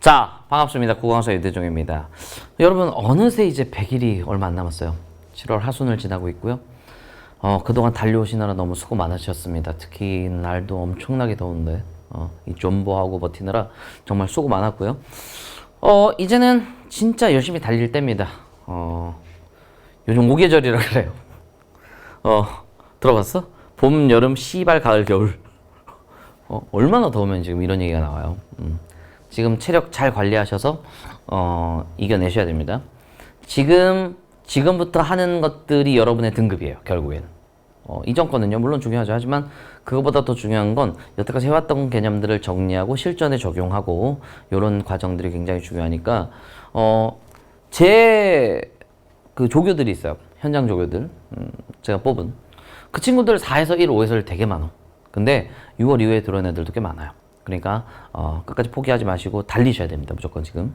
자, 반갑습니다. 국어강사 유대종입니다. 여러분, 어느새 이제 100일이 얼마 안 남았어요. 7월 하순을 지나고 있고요. 그동안 달려오시느라 너무 수고 많으셨습니다. 특히 날도 엄청나게 더운데 이 존버하고 버티느라 정말 수고 많았고요. 이제는 진짜 열심히 달릴 때입니다. 요즘 5계절이라 그래요. 들어봤어? 봄, 여름, 씨발, 가을, 겨울. 얼마나 더우면 지금 이런 얘기가 나와요. 지금 체력 잘 관리하셔서 이겨내셔야 됩니다. 지금부터 하는 것들이 여러분의 등급이에요. 결국엔. 이전 거는요, 물론 중요하죠. 하지만 그거보다 더 중요한 건 여태까지 해왔던 개념들을 정리하고 실전에 적용하고 이런 과정들이 굉장히 중요하니까 제 그 조교들이 있어요. 현장 조교들. 제가 뽑은 그 친구들 4에서 1, 5에서 1 되게 많아. 근데 6월 이후에 들어온 애들도 꽤 많아요. 그러니까 끝까지 포기하지 마시고 달리셔야 됩니다. 무조건 지금.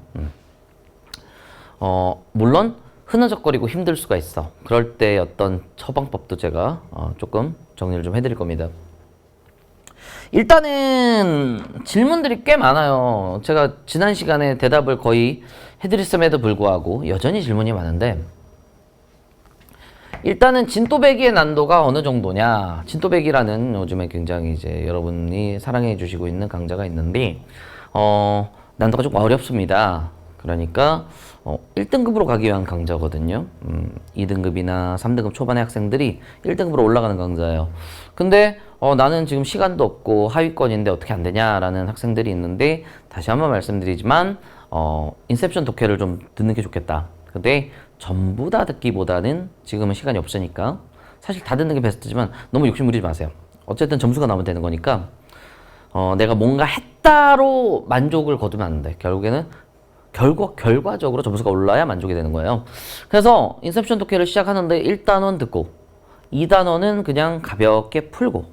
물론 흐느적거리고 힘들 수가 있어. 그럴 때 어떤 처방법도 제가 조금 정리를 좀 해드릴 겁니다. 일단은 질문들이 꽤 많아요. 제가 지난 시간에 대답을 거의 해드렸음에도 불구하고 여전히 질문이 많은데, 일단은 진또배기의 난도가 어느 정도냐. 진또배기라는 요즘에 굉장히 이제 여러분이 사랑해 주시고 있는 강좌가 있는데 난도가 좀 어렵습니다. 그러니까 1등급으로 가기 위한 강좌거든요. 2등급이나 3등급 초반의 학생들이 1등급으로 올라가는 강좌예요. 근데 나는 지금 시간도 없고 하위권인데 어떻게 안 되냐라는 학생들이 있는데, 다시 한번 말씀드리지만 인셉션 독해를 좀 듣는 게 좋겠다. 근데 전부 다 듣기보다는 지금은 시간이 없으니까 사실 다 듣는 게 베스트지만 너무 욕심 부리지 마세요. 어쨌든 점수가 나오면 되는 거니까 내가 뭔가 했다로 만족을 거두면 안 돼. 결국에는 결과적으로 점수가 올라야 만족이 되는 거예요. 그래서 인셉션 독해를 시작하는데 1단원 듣고 2단원은 그냥 가볍게 풀고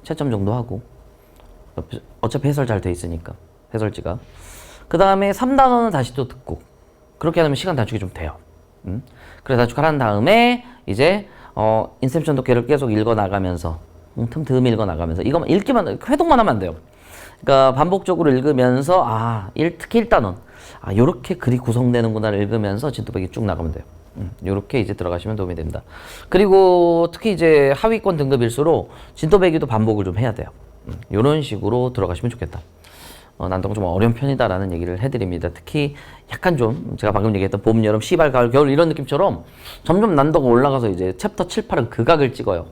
채점 정도 하고, 어차피 해설 잘 돼 있으니까 해설지가. 그 다음에 3단원은 다시 또 듣고, 그렇게 하면 시간 단축이 좀 돼요. 그래서 단축하란 다음에 이제 인셉션 독해를 계속 읽어 나가면서 틈틈이 읽어 나가면서 이거만 읽기만, 회독만 하면 안 돼요. 그러니까 반복적으로 읽으면서 특히 1단원 요렇게 글이 구성되는구나를 읽으면서 진또배기 쭉 나가면 돼요. 요렇게 이제 들어가시면 도움이 됩니다. 그리고 특히 이제 하위권 등급일수록 진또배기도 반복을 좀 해야 돼요. 요런 식으로 들어가시면 좋겠다. 난도가 좀 어려운 편이다라는 얘기를 해드립니다. 특히 약간 좀 제가 방금 얘기했던 봄, 여름, 씨발, 가을, 겨울 이런 느낌처럼 점점 난도가 올라가서 이제 챕터 7, 8은 극악을 찍어요.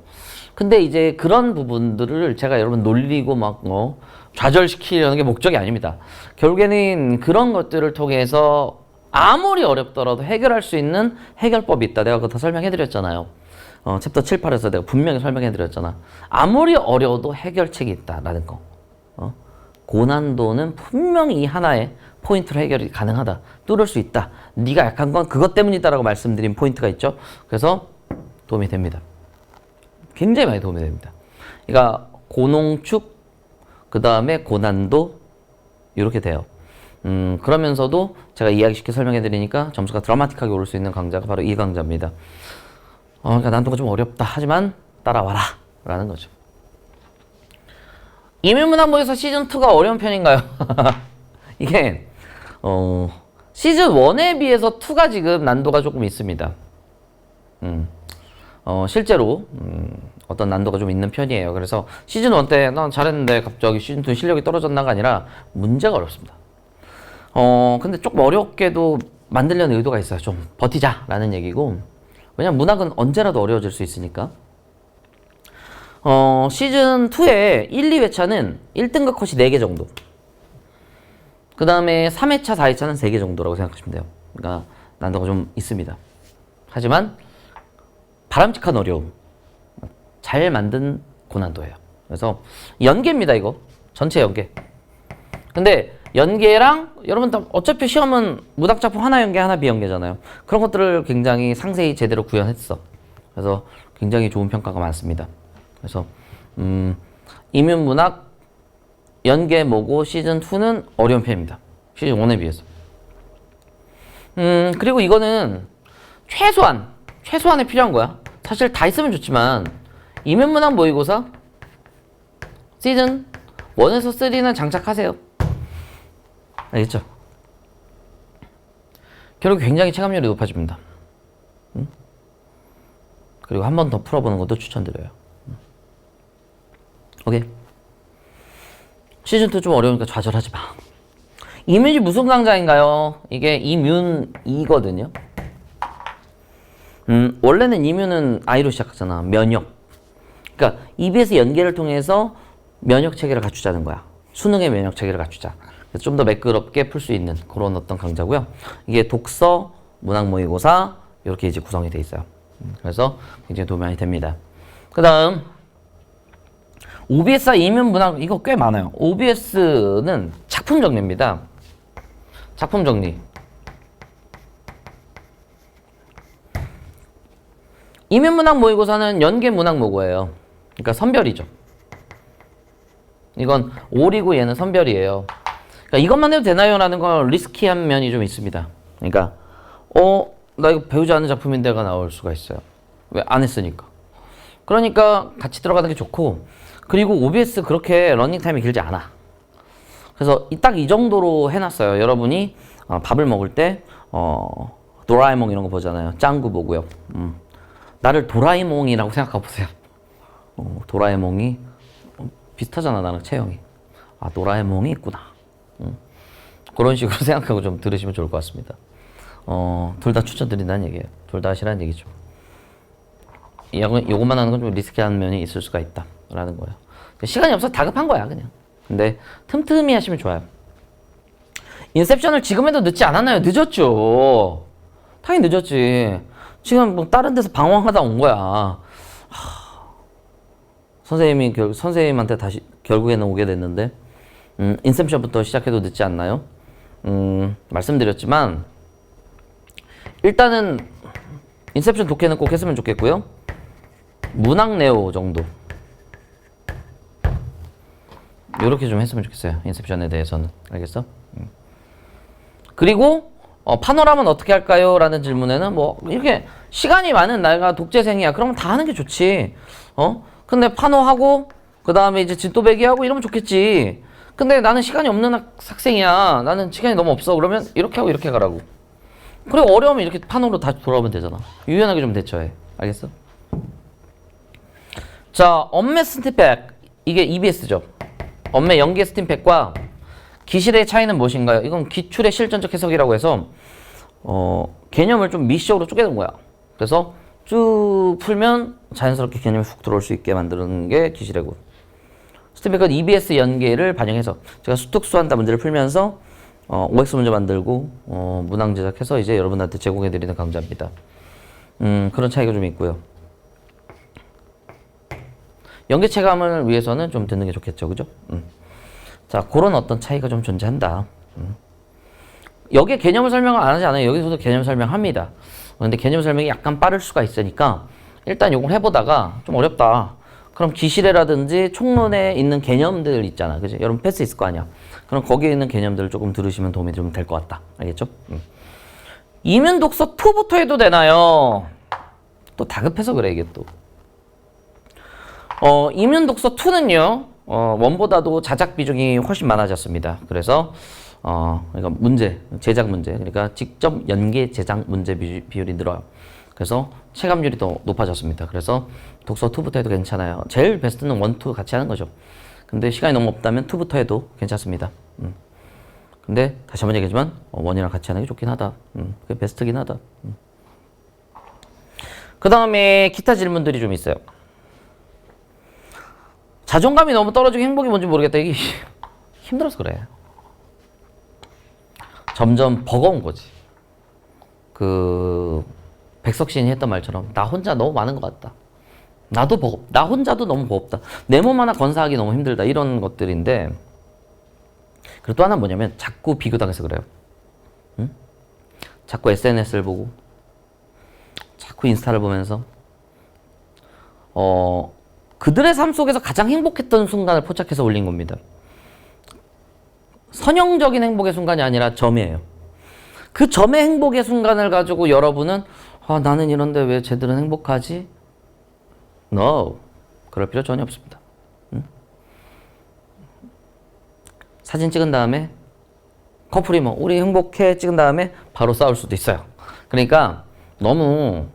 근데 이제 그런 부분들을 제가 여러분 놀리고 막 좌절시키려는 게 목적이 아닙니다. 결국에는 그런 것들을 통해서 아무리 어렵더라도 해결할 수 있는 해결법이 있다. 내가 그거 다 설명해드렸잖아요. 챕터 7, 8에서 내가 분명히 설명해드렸잖아. 아무리 어려워도 해결책이 있다라는 거. 고난도는 분명히 이 하나의 포인트로 해결이 가능하다. 뚫을 수 있다. 네가 약한 건 그것 때문이다라고 말씀드린 포인트가 있죠. 그래서 도움이 됩니다. 굉장히 많이 도움이 됩니다. 그러니까 고농축, 그 다음에 고난도 이렇게 돼요. 그러면서도 제가 이야기쉽게 설명해 드리니까 점수가 드라마틱하게 오를 수 있는 강좌가 바로 이 강좌입니다. 그러니까 난도가 좀 어렵다. 하지만 따라와라 라는 거죠. 이민문학부에서 시즌2가 어려운 편인가요? 이게 시즌1에 비해서 2가 지금 난도가 조금 있습니다. 실제로 어떤 난도가 좀 있는 편이에요. 그래서 시즌1 때 난 잘했는데 갑자기 시즌2 실력이 떨어졌나가 아니라 문제가 어렵습니다. 근데 조금 어렵게도 만들려는 의도가 있어요. 좀 버티자라는 얘기고, 왜냐면 문학은 언제라도 어려워질 수 있으니까. 시즌2의 1, 2회차는 1등급 컷이 4개 정도. 그 다음에 3회차, 4회차는 3개 정도라고 생각하시면 돼요. 그러니까 난도가 좀 있습니다. 하지만 바람직한 어려움. 잘 만든 고난도예요. 그래서 연계입니다, 이거. 전체 연계. 근데 연계랑 여러분 어차피 시험은 문학작품 하나 연계, 하나 비연계잖아요. 그런 것들을 굉장히 상세히 제대로 구현했어. 그래서 굉장히 좋은 평가가 많습니다. 그래서 이민문학 연계 모고 시즌2는 어려운 편입니다. 시즌1에 비해서. 그리고 이거는 최소한에 필요한 거야. 사실 다 있으면 좋지만 이민문학 모의고사 시즌 1에서 3는 장착하세요. 알겠죠? 결국 굉장히 체감률이 높아집니다. 그리고 한 번 더 풀어보는 것도 추천드려요. 오케이. 시즌2 좀 어려우니까 좌절하지 마. 이뮨이 무슨 강자인가요? 이게 이뮨이거든요. 원래는 이뮨은 I로 시작하잖아. 면역. 그러니까 EBS 연계를 통해서 면역 체계를 갖추자는 거야. 수능의 면역 체계를 갖추자. 그래서 좀 더 매끄럽게 풀 수 있는 그런 어떤 강좌고요. 이게 독서, 문학 모의고사 이렇게 이제 구성이 돼 있어요. 그래서 굉장히 도움이 많이 됩니다. 그다음 OBS와 이뮨 문학 이거 꽤 많아요. OBS는 작품 정리입니다. 작품 정리. 이뮨 문학 모의고사는 연계 문학 모고예요. 그러니까 선별이죠. 이건 올이고 얘는 선별이에요. 그러니까 이것만 해도 되나요? 라는 건 리스키한 면이 좀 있습니다. 그러니까 나 이거 배우지 않은 작품인데가 나올 수가 있어요. 왜? 안 했으니까. 그러니까 같이 들어가는 게 좋고, 그리고 OBS 그렇게 러닝타임이 길지 않아. 그래서 딱 이 정도로 해놨어요. 여러분이 밥을 먹을 때 도라에몽 이런 거 보잖아요. 짱구 보고요. 나를 도라에몽이라고 생각해 보세요. 도라에몽이 비슷하잖아, 나랑 체형이. 아, 도라에몽이 있구나. 그런 식으로 생각하고 좀 들으시면 좋을 것 같습니다. 둘 다 추천드린다는 얘기예요. 둘 다 하시라는 얘기죠. 요것만 하는 건 좀 리스키한 면이 있을 수가 있다 라는 거예요. 시간이 없어서 다급한 거야 그냥. 근데 틈틈이 하시면 좋아요. 인셉션을 지금 해도 늦지 않았나요? 늦었죠. 당연히 늦었지. 지금 뭐 다른 데서 방황하다 온 거야. 선생님한테 다시 결국에는 오게 됐는데 인셉션부터 시작해도 늦지 않나요? 말씀드렸지만 일단은 인셉션 독해는 꼭 했으면 좋겠고요. 문학 네오 정도 이렇게 좀 했으면 좋겠어요. 인셉션에 대해서는. 알겠어? 그리고 파노라마는 어떻게 할까요? 라는 질문에는 뭐 이렇게 시간이 많은 내가 독재생이야. 그러면 다 하는 게 좋지. 근데 파노하고 그 다음에 이제 진또배기 하고 이러면 좋겠지. 근데 나는 시간이 없는 학생이야. 나는 시간이 너무 없어. 그러면 이렇게 하고 이렇게 가라고. 그리고 어려우면 이렇게 파노로 다시 돌아오면 되잖아. 유연하게 좀 대처해. 알겠어? 자, 엄매 스팀팩. 이게 EBS죠. 엄매 연계 스팀팩과 기실의 차이는 무엇인가요? 이건 기출의 실전적 해석이라고 해서 개념을 좀 미시적으로 쪼개는 거야. 그래서 쭉 풀면 자연스럽게 개념이 훅 들어올 수 있게 만드는 게 기실의고, 스팀팩은 EBS 연계를 반영해서 제가 수특수한다 문제를 풀면서 OX 문제 만들고 문항 제작해서 이제 여러분한테 제공해드리는 강좌입니다. 그런 차이가 좀 있고요. 연계 체감을 위해서는 좀 듣는 게 좋겠죠, 그죠? 자, 그런 어떤 차이가 좀 존재한다. 여기에 개념을 설명을 안 하지 않아요. 여기서도 개념 설명합니다. 근데 개념 설명이 약간 빠를 수가 있으니까 일단 요걸 해보다가 좀 어렵다. 그럼 기실회라든지 총론에 있는 개념들 있잖아. 그지? 여러분 패스 있을 거 아니야. 그럼 거기에 있는 개념들을 조금 들으시면 도움이 좀 될 것 같다. 알겠죠? 이면 독서 2부터 해도 되나요? 또 다급해서 그래, 이게 또. 이면 독서 2는요, 원보다도 자작 비중이 훨씬 많아졌습니다. 그래서, 그러니까 제작 문제. 그러니까 직접 연계 제작 문제 비율이 늘어요. 그래서 체감률이 더 높아졌습니다. 그래서 독서 2부터 해도 괜찮아요. 제일 베스트는 1, 2 같이 하는 거죠. 근데 시간이 너무 없다면 2부터 해도 괜찮습니다. 근데 다시 한번 얘기하지만 1이랑 같이 하는 게 좋긴 하다. 그게 베스트긴 하다. 그 다음에 기타 질문들이 좀 있어요. 자존감이 너무 떨어지고 행복이 뭔지 모르겠다. 이게 힘들어서 그래. 점점 버거운 거지. 백석 시인이 했던 말처럼 나 혼자 너무 많은 것 같다. 나도 나 혼자도 너무 버겁다. 내 몸 하나 건사하기 너무 힘들다. 이런 것들인데, 그리고 또 하나 뭐냐면 자꾸 비교당해서 그래요. 자꾸 SNS를 보고 자꾸 인스타를 보면서 그들의 삶 속에서 가장 행복했던 순간을 포착해서 올린 겁니다. 선형적인 행복의 순간이 아니라 점이에요. 그 점의 행복의 순간을 가지고 여러분은 나는 이런데 왜 쟤들은 행복하지? No. 그럴 필요 전혀 없습니다. 사진 찍은 다음에 커플이 뭐 우리 행복해 찍은 다음에 바로 싸울 수도 있어요. 그러니까 너무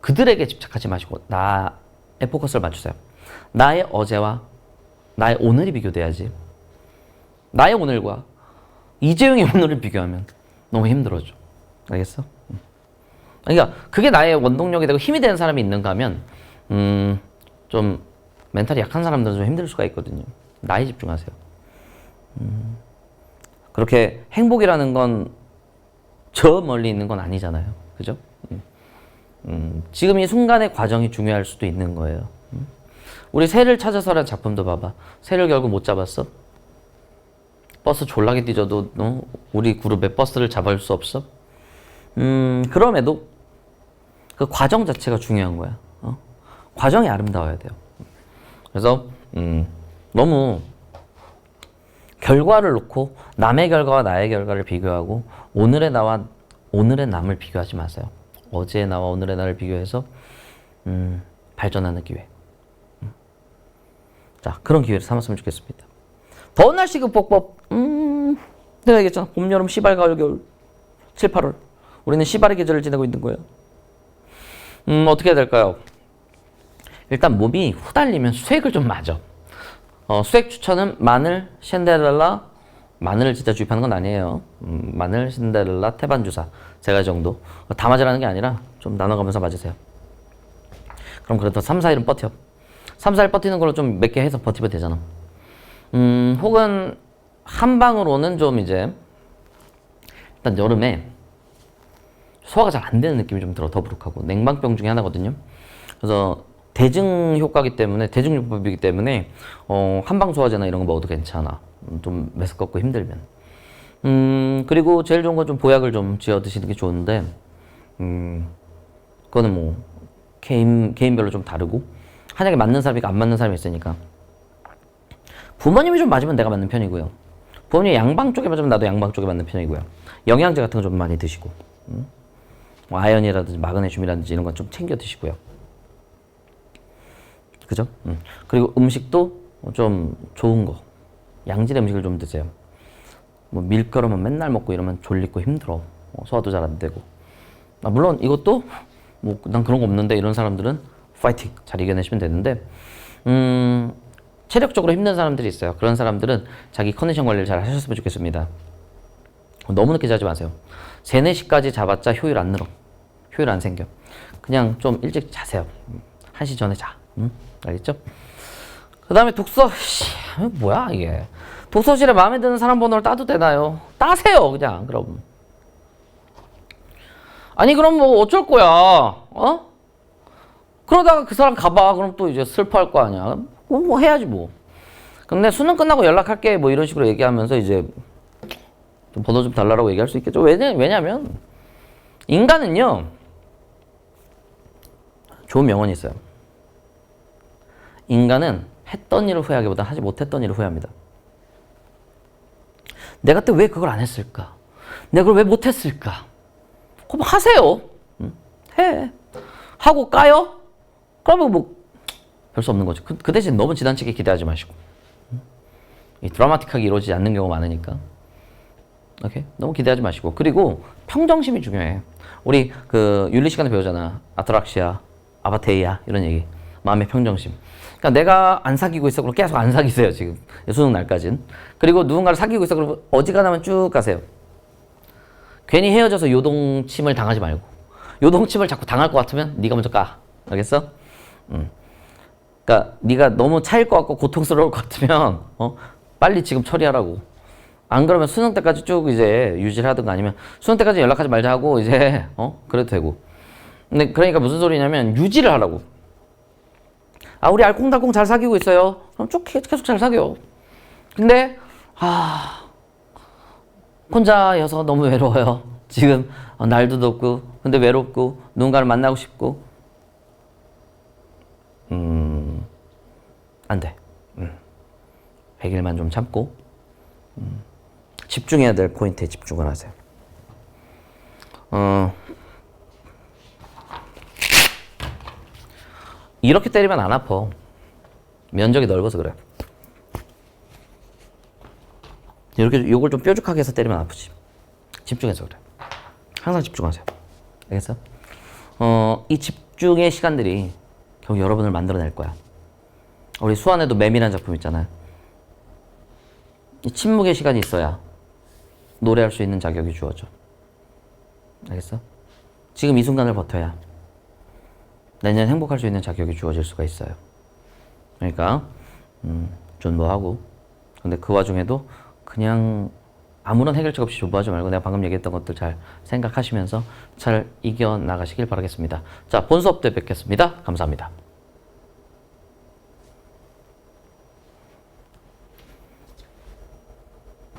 그들에게 집착하지 마시고 나에 포커스를 맞추세요. 나의 어제와 나의 오늘이 비교돼야지. 나의 오늘과 이재용의 오늘을 비교하면 너무 힘들어져. 알겠어? 그러니까 그게 나의 원동력이 되고 힘이 되는 사람이 있는가 하면 좀 멘탈이 약한 사람들은 좀 힘들 수가 있거든요. 나에 집중하세요. 그렇게 행복이라는 건 저 멀리 있는 건 아니잖아요. 그죠? 지금 이 순간의 과정이 중요할 수도 있는 거예요. 우리 새를 찾아서라는 작품도 봐봐. 새를 결국 못 잡았어? 버스 졸라게 뒤져도 우리 그룹의 버스를 잡을 수 없어? 그럼에도 그 과정 자체가 중요한 거야. 과정이 아름다워야 돼요. 그래서 너무 결과를 놓고 남의 결과와 나의 결과를 비교하고 오늘의 나와 오늘의 남을 비교하지 마세요. 어제의 나와 오늘의 나를 비교해서 발전하는 기회. 자, 그런 기회를 삼았으면 좋겠습니다. 더운 날씨 극복법. 내가 얘기했잖아. 봄, 여름, 시발, 가을, 겨울. 7, 8월. 우리는 시발의 계절을 지내고 있는 거예요. 어떻게 해야 될까요? 일단 몸이 후달리면 수액을 좀 맞아. 수액 추천은 마늘, 챈데렐라, 마늘을 진짜 주입하는 건 아니에요. 마늘, 챈데렐라, 태반주사 3가지 정도. 다 맞으라는 게 아니라 좀 나눠가면서 맞으세요. 그럼 그래도 3, 4일은 버텨. 3, 4일 버티는 걸로 좀 몇 개 해서 버티면 되잖아. 혹은 한방으로는 좀 이제 일단 여름에 소화가 잘 안 되는 느낌이 좀 들어. 더부룩하고 냉방병 중에 하나거든요. 그래서 대증 효과기 때문에 대증요법이기 때문에 한방 소화제나 이런 거 먹어도 괜찮아. 좀 메스껍고 힘들면. 그리고 제일 좋은 건 좀 보약을 좀 지어 드시는 게 좋은데 그거는 뭐 개인별로 좀 다르고 한약에 맞는 사람이 안 맞는 사람이 있으니까. 부모님이 좀 맞으면 내가 맞는 편이고요. 부모님이 양방 쪽에 맞으면 나도 양방 쪽에 맞는 편이고요. 영양제 같은 거 좀 많이 드시고 뭐 아연이라든지 마그네슘이라든지 이런 건 좀 챙겨 드시고요. 그죠? 그리고 음식도 좀 좋은 거, 양질의 음식을 좀 드세요. 뭐 밀가루만 맨날 먹고 이러면 졸리고 힘들어. 소화도 잘 안 되고. 물론 이것도 뭐 난 그런 거 없는데 이런 사람들은 파이팅 잘 이겨내시면 되는데 체력적으로 힘든 사람들이 있어요. 그런 사람들은 자기 컨디션 관리를 잘 하셨으면 좋겠습니다. 너무 늦게 자지 마세요. 3, 4시까지 자봤자 효율 안 늘어. 효율 안 생겨. 그냥 좀 일찍 자세요. 1시 전에 자. 알겠죠? 그 다음에 독서. 뭐야 이게. 독서실에 마음에 드는 사람 번호를 따도 되나요? 따세요 그냥 그럼. 아니 그럼 뭐 어쩔 거야. 그러다가 그 사람 가봐. 그럼 또 이제 슬퍼할 거 아니야. 뭐 해야지 뭐. 근데 수능 끝나고 연락할게 뭐 이런 식으로 얘기하면서 이제 좀 번호 좀 달라고 얘기할 수 있겠죠. 왜냐면 인간은요 좋은 명언이 있어요. 인간은 했던 일을 후회하기보다 하지 못했던 일을 후회합니다. 내가 그때 왜 그걸 안 했을까? 내가 그걸 왜 못했을까? 그럼 하세요. 해. 하고 까요? 그러면 뭐 별 수 없는 거죠. 그 대신 너무 지나치게 기대하지 마시고. 이 드라마틱하게 이루어지지 않는 경우가 많으니까. 오케이? 너무 기대하지 마시고. 그리고 평정심이 중요해. 우리 그 윤리 시간에 배우잖아. 아트락시아, 아바테이아 이런 얘기. 마음의 평정심. 그러니까 내가 안 사귀고 있어. 그럼 계속 안 사귀세요 지금. 수능 날까지는. 그리고 누군가를 사귀고 있어. 그러면 어지간하면 쭉 가세요. 괜히 헤어져서 요동침을 당하지 말고. 요동침을 자꾸 당할 것 같으면 네가 먼저 까. 알겠어? 그러니까 네가 너무 차일 것 같고 고통스러울 것 같으면 빨리 지금 처리하라고. 안 그러면 수능 때까지 쭉 이제 유지를 하든가 아니면 수능 때까지 연락하지 말자 하고 이제 그래도 되고. 근데 그러니까 무슨 소리냐면 유지를 하라고. 아 우리 알콩달콩 잘 사귀고 있어요. 그럼 쭉 계속 잘 사겨. 근데 혼자여서 너무 외로워요. 지금 날도 덥고 근데 외롭고 누군가를 만나고 싶고 안 돼. 100일만 좀 참고 집중해야 될 포인트에 집중을 하세요. 이렇게 때리면 안 아파. 면적이 넓어서 그래. 이렇게 요걸 좀 뾰족하게 해서 때리면 아프지. 집중해서 그래. 항상 집중하세요. 알겠어? 이 집중의 시간들이 결국 여러분을 만들어낼 거야. 우리 수완에도 매미라는 작품 있잖아요. 이 침묵의 시간이 있어야 노래할 수 있는 자격이 주어져. 알겠어? 지금 이 순간을 버텨야 내년 행복할 수 있는 자격이 주어질 수가 있어요. 그러니까 존버하고, 근데 그 와중에도 그냥 아무런 해결책 없이 존버하지 말고 내가 방금 얘기했던 것들 잘 생각하시면서 잘 이겨나가시길 바라겠습니다. 자, 본 수업 때 뵙겠습니다. 감사합니다.